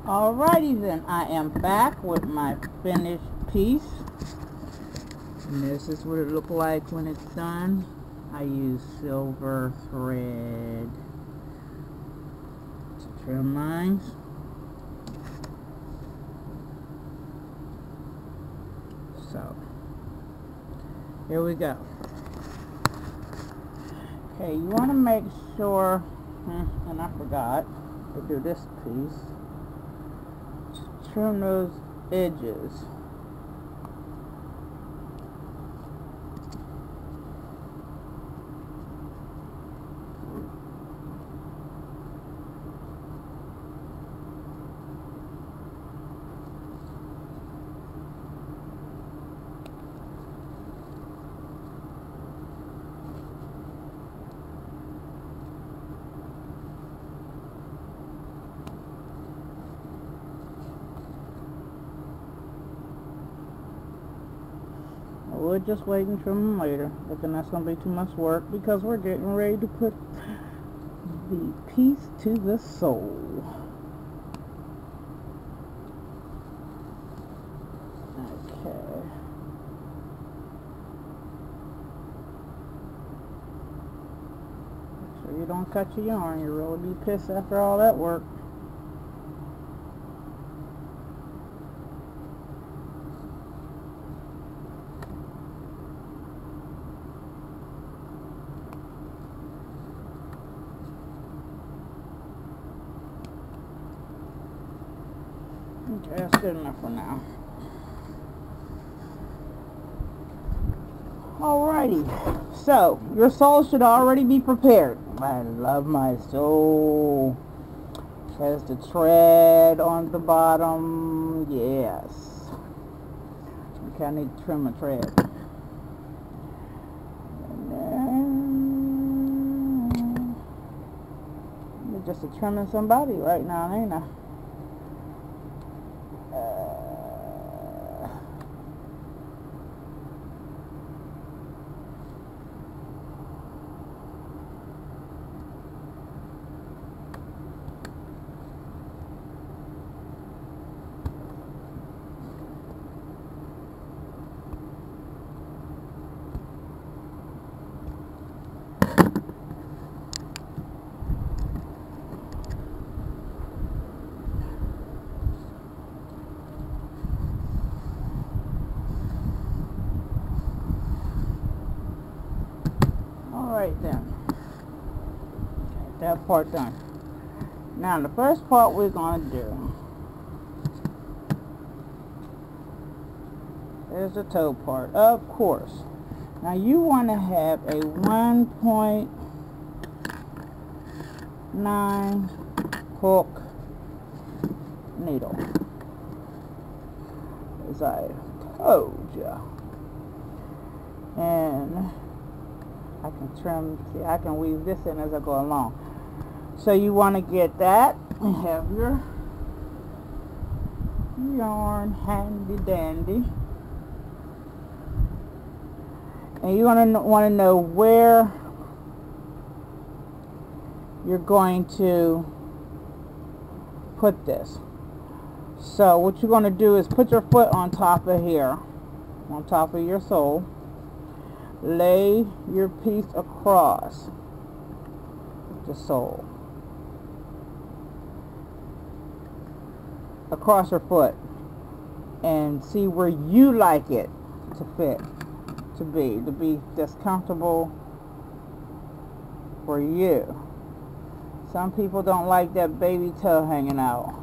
Alrighty then, I am back with my finished piece. And this is what it looked like when it's done. I use silver thread to trim mine. So, here we go. Okay, you want to make sure, and I forgot to do this piece, trim those edges. We'll just wait and trim them later, but then that's going to be too much work because we're getting ready to put the piece to the sole. Okay. Make sure you don't cut your yarn. You'll really be pissed after all that work. Okay, that's good enough for now. Alrighty, so your sole should already be prepared. I love my sole. It has the tread on the bottom. Yes. Okay, I need to trim my tread. And then I'm just trimming somebody right now, ain't I? Alright then, that part done. Now the first part we're going to do is the toe part, of course. Now you want to have a 1.9 hook needle, as I told you. And I can trim, see, I can weave this in as I go along. So you want to get that and have your yarn handy dandy. And you want to know where you're going to put this. So what you're going to do is put your foot on top of here, on top of your sole. Lay your piece across the sole, across your foot, and see where you like it to fit, to be just comfortable for you. Some people don't like that baby toe hanging out.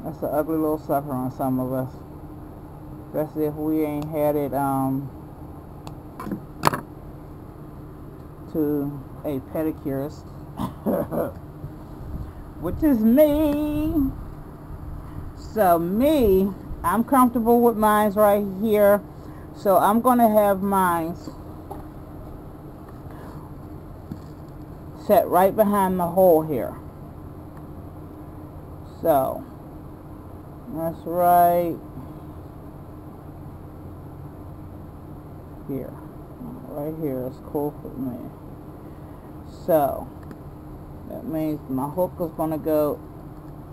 That's an ugly little sucker on some of us, especially if we ain't had it to a pedicurist, which is me. So me, I'm comfortable with mine right here, so I'm going to have mine set right behind the hole here. So that's right here. Right here is cool for me. So that means my hook is going to go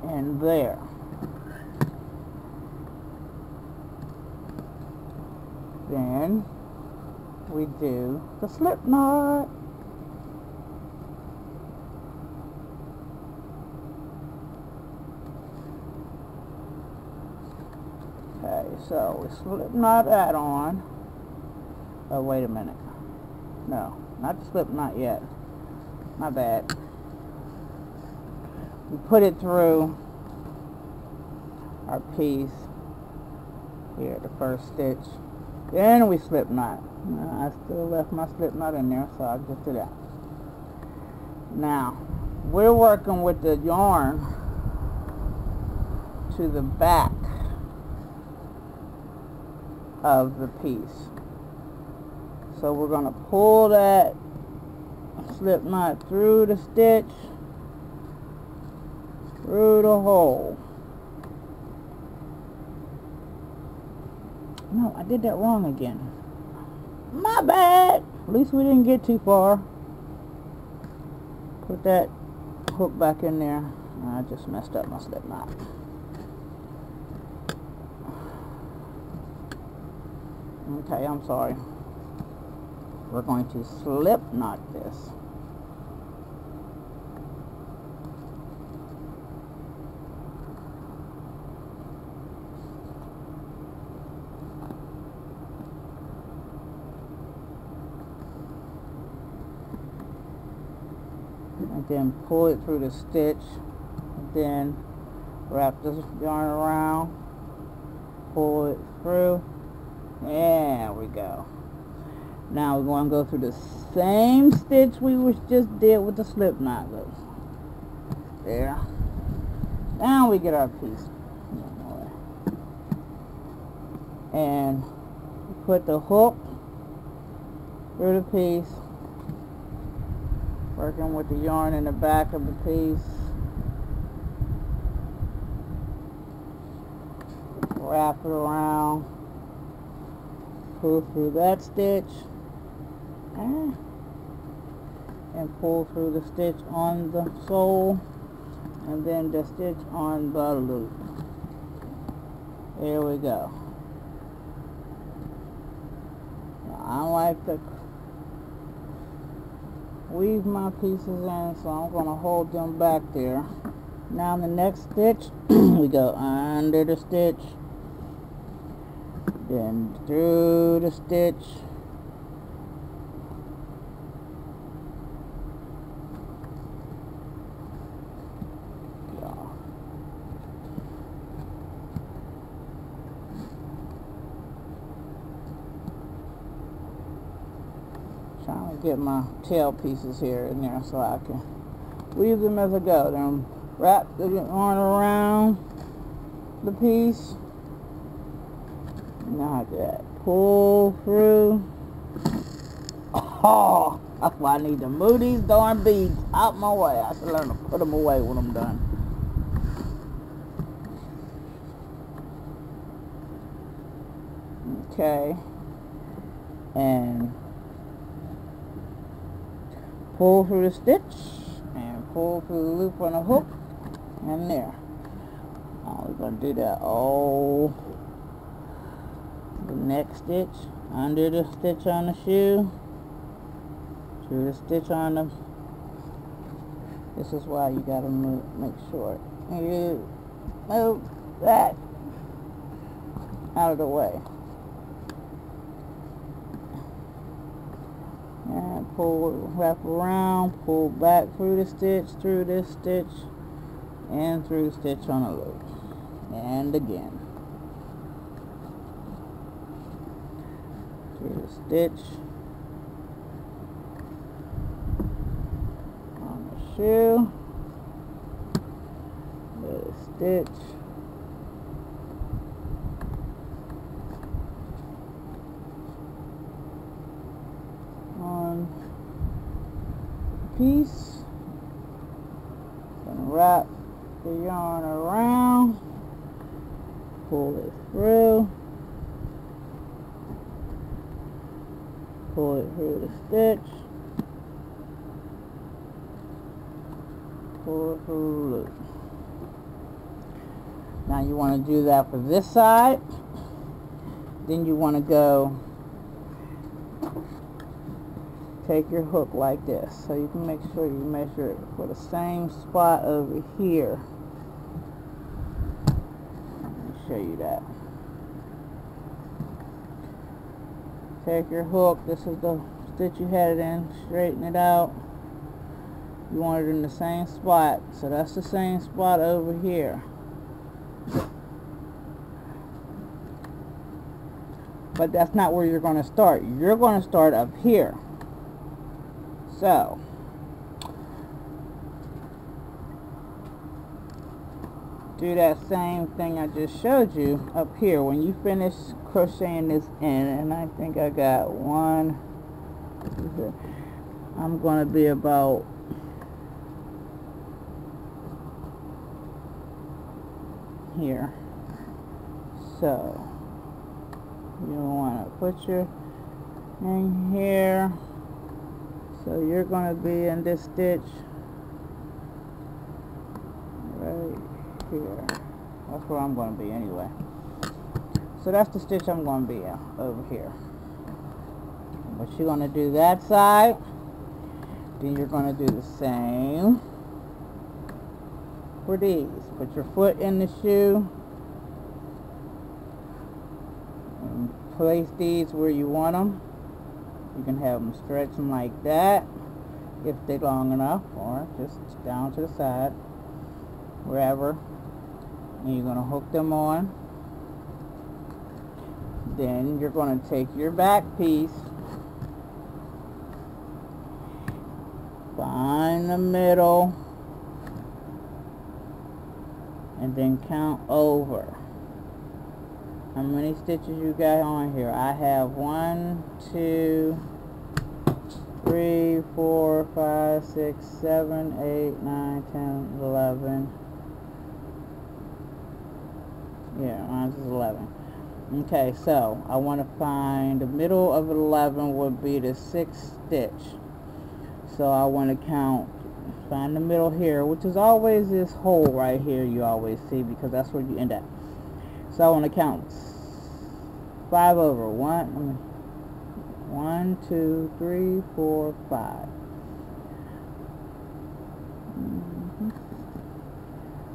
in there. Then we do the slip knot. Okay, so we slip knot that on. Oh, wait a minute. No, not the slip knot yet. My bad. We put it through our piece here, the first stitch. Then we slip knot. I still left my slip knot in there, so I'll just do that. Now, we're working with the yarn to the back of the piece. So we're going to pull that slip knot through the stitch, through the hole. No, I did that wrong again. My bad. At least we didn't get too far. Put that hook back in there. I just messed up my slip knot. Okay, I'm sorry. We're going to slip knot this. And then pull it through the stitch. And then wrap this yarn around. Pull it through. There we go. Now we're going to go through the same stitch we just did with the slip knot. Look. There. Now we get our piece. And put the hook through the piece. Working with the yarn in the back of the piece. Wrap it around. Pull through that stitch. And pull through the stitch on the sole. And then the stitch on the loop. There we go. Now, I like to weave my pieces in, so I'm going to hold them back there. Now in the next stitch, we go under the stitch, then through the stitch, trying to get my tail pieces here in there so I can weave them as I go. Then wrap the yarn around the piece. Now that pull through. Oh, that's why I need to move these darn beads out my way. I should learn to put them away when I'm done. Okay. And pull through the stitch and pull through the loop on the hook and there. Now we're going to do that all the next stitch, under the stitch on the shoe, through the stitch on the, this is why you got to make sure you move that out of the way. And pull, wrap around, pull back through the stitch, through this stitch, and through the stitch on the loop. And again. Through the stitch on the shoe. The stitch. On the piece. Gonna wrap the yarn around, pull it through, pull it through the stitch, pull it through the loop. Now you want to do that for this side. Then you want to go take your hook like this, so you can make sure you measure it for the same spot over here. Let me show you that. Take your hook, this is the stitch you had it in, straighten it out. You want it in the same spot, so that's the same spot over here. But that's not where you're going to start. You're going to start up here. So, do that same thing I just showed you up here. When you finish crocheting this in, and I think I got one, I'm going to be about here. So, you want to put your in here. So you're going to be in this stitch right here. That's where I'm going to be anyway. So that's the stitch I'm going to be in over here. But you're going to do that side. Then you're going to do the same for these. Put your foot in the shoe. And place these where you want them. You can have them stretch them like that if they're long enough, or just down to the side, wherever. And you're going to hook them on. Then you're going to take your back piece, find the middle, and then count over. How many stitches you got on here? I have 1, 2, 3, 4, 5, 6, 7, 8, 9, 10, 11. Yeah, mine's is 11. Okay, so I want to find the middle of 11 would be the 6th stitch. So I want to find the middle here, which is always this hole right here you always see, because that's where you end up. So I want to count 5 over. 1, 2, 3, 4, 5.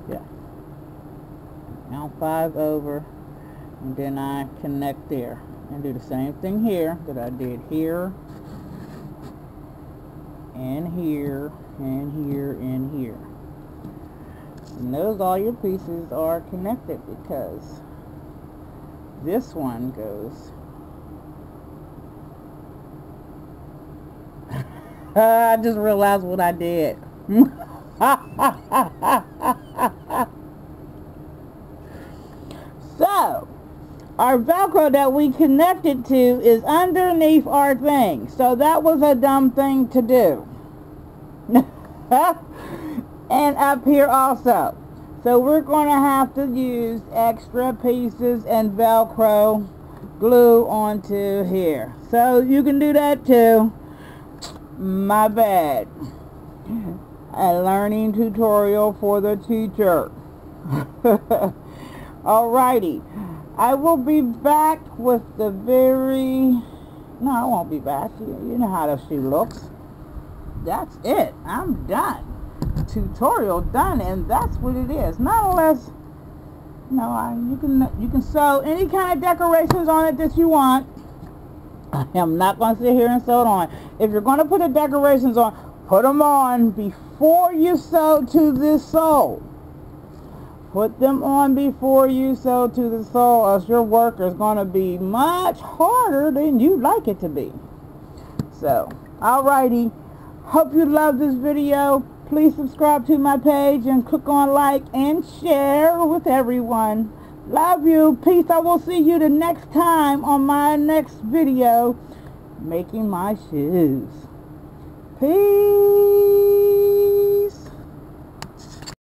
Yeah. Now 5 over, and then I connect there and do the same thing here that I did here, and here, and here, and here. And those, all your pieces are connected, because this one goes I just realized what I did. So our Velcro that we connected to is underneath our thing, so that was a dumb thing to do. And up here also. So we're going to have to use extra pieces and Velcro glue onto here. So you can do that too. My bad. A learning tutorial for the teacher. Alrighty. I will be back with the very... No, I won't be back. You know how the shoe looks. That's it. I'm done. Tutorial done, and that's what it is. Not unless, you can sew any kind of decorations on it that you want. I am not going to sit here and sew it on. If you're going to put the decorations on, put them on before you sew to this sole. Put them on before you sew to the sole, else your work is going to be much harder than you'd like it to be. So, alrighty. Hope you love this video. Please subscribe to my page and click on like and share with everyone. Love you. Peace. I will see you the next time on my next video making my shoes. Peace.